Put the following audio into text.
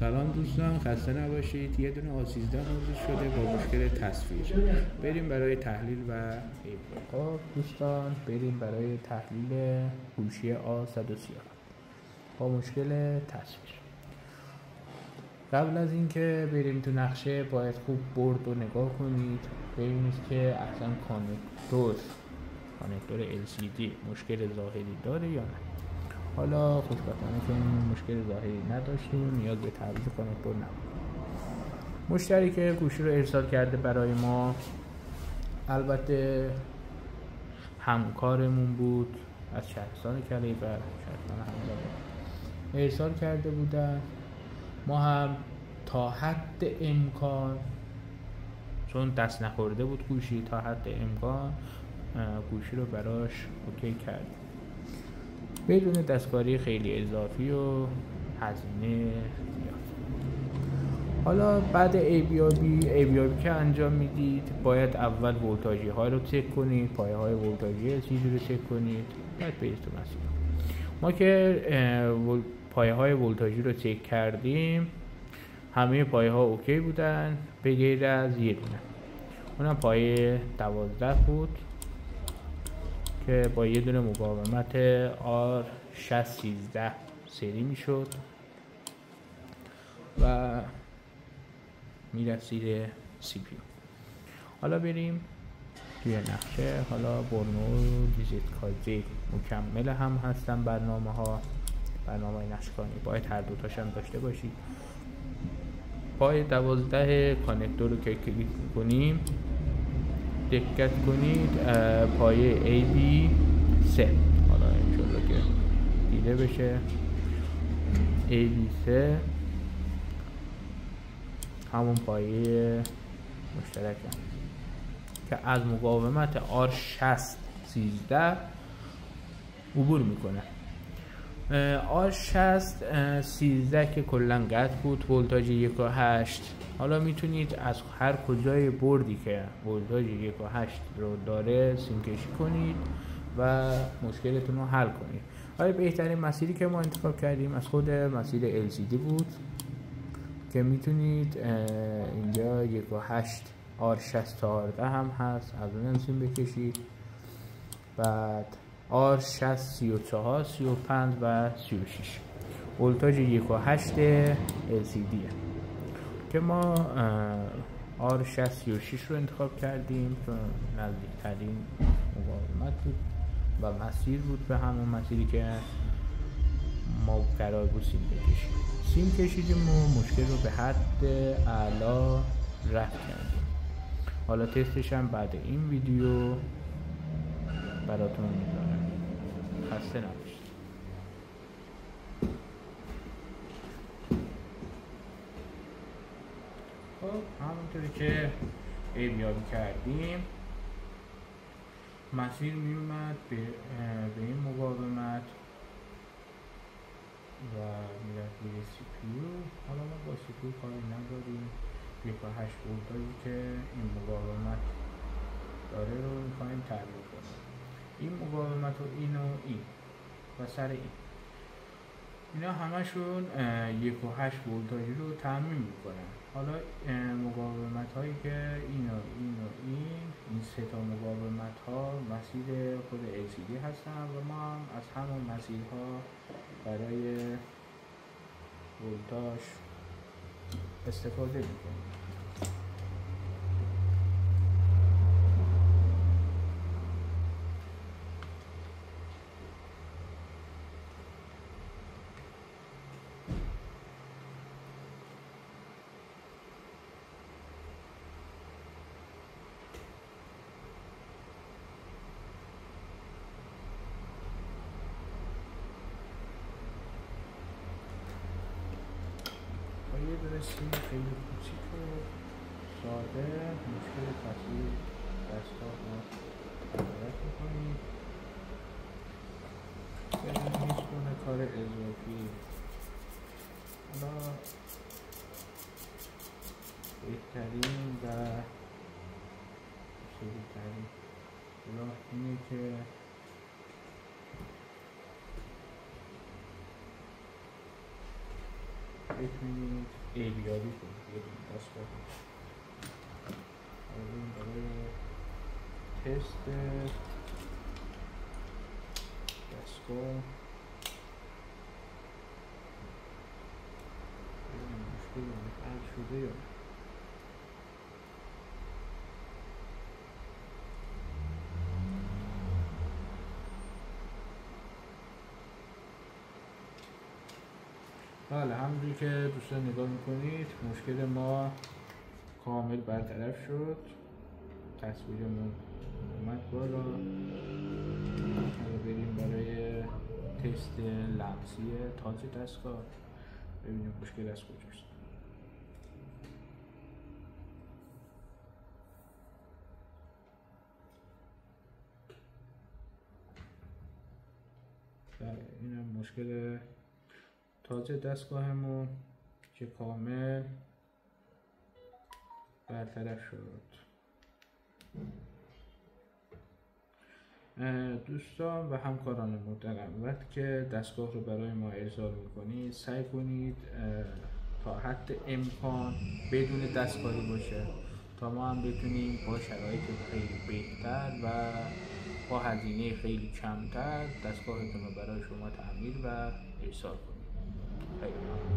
سلام دوستان، خسته نباشید. یه دونه آسیزده موضوع شده با مشکل تصویر. بریم برای تحلیل و خب دوستان، بریم برای تحلیل گوشی A130 با مشکل تصویر. قبل از اینکه بریم تو نقشه باید خوب برد رو نگاه کنید، ببینید که اصلا کانکتور LCD مشکل ظاهری داره یا نه. حالا خوشبختانه که این مشکل ظاهری نداشتیم، نیاز به تعویض کانکتور نبود. مشتری که گوشی رو ارسال کرده برای ما، البته همکارمون بود از شهرستان کلیبر، شهرستان همزمان ارسال کرده بودن. ما هم تا حد امکان، چون دست نخورده بود گوشی، تا حد امکان گوشی رو براش اوکی کردیم بدون دستکاری خیلی اضافی و هزینه زیاد. حالا بعد ABRB که انجام میدید، باید اول ولتاژی ها رو چک کنید، پایه های ولتاژی چیزی رو چک کنید، بعد برید تو مسیر. ما که پایه های ولتاژی رو چک کردیم، همه پایه ها اوکی بودن به غیر از یه دونه، اونم پایه 12 بود که با یه دونه مقاومت R613 سری میشد و میرسید CPU. حالا بریم توی نقشه. حالا برنو دیجیت کاجی مکمل هم هستن برنامه نقشه‌کنی، باید هر دوتاش هم داشته باشید. پای 12 کانکتور رو که کلیک کنیم، دقت کنید پایه AB3، حالا انشالله که دیده بشه، AB3 همون پایه مشترک هم که از مقاومت R613 عبور میکنه. R613 که کلن قطع بود، ولتاژ 1.8. حالا میتونید از هر کجای بردی که ولتاژ 1.8 رو داره سیم کشی کنید و مشکلتون رو حل کنید. حالا بهترین مسیری که ما انتخاب کردیم از خود مسیر LCD بود که میتونید اینجا 1.8 R614 هم هست، از اون سیم بکشید. بعد R6 34 35 و 36 ولتاژ 1.8 LCD که ما R6 36 رو انتخاب کردیم چون نزدیکترین مقاومت بود و مسیر بود به همون مسیری که ما قرار بود سیم کشیدیم و مشکل رو به حد اعلا رفع کردیم. حالا تستش هم بعد این ویدیو براتون میذارم. خسته نباشید. خب همونطوری که ABRB کردیم، مسیر میومد به این مقاومت و میرفت روی CPU. حالا ما با CPU کاری نداریم، 1.8 ولتایی که این مقاومت داره رو میخوایم تعریف کنیم. این مقاومت و این و این و سر اینا همشون 1.8 ولتاژی رو تامین میکنن. حالا مقاومت هایی که این سه تا مقاومت ها مسیر خود LCD هستن و ما هم از همون مسیرها برای ولتاژ استفاده میکنیم. یه دونه سیم خیلی کوچیک و ساده مشکل تصویر دستگاه رو مدارک میکنیم. بریم هیچ گونه کار اضافی. حالا بهترین و سریعترین راه اینه که بتونید ایریابی کنید یه دستگاه برای تست دستگاه مشکل حل شده یا نه. بله، همونجوری که دوستان نگاه میکنید مشکل ما کامل برطرف شد، تصویرمون اومد بالا. حالا بریم برای تست لمسی تاج دستگاه ببینیم مشکل از کجاست. بله، این هم مشکل تاج دستگاهمون که کامل برطرف شد. دوستان و همکاران محترم، وقتی که دستگاه رو برای ما ارسال میکنید سعی کنید تا حد امکان بدون دستگاهی باشه تا ما هم بتونیم با شرایط خیلی بهتر و با هزینه خیلی کمتر دستگاهتون رو برای شما تعمیر و ارسال کنیم. خیلی ممنون.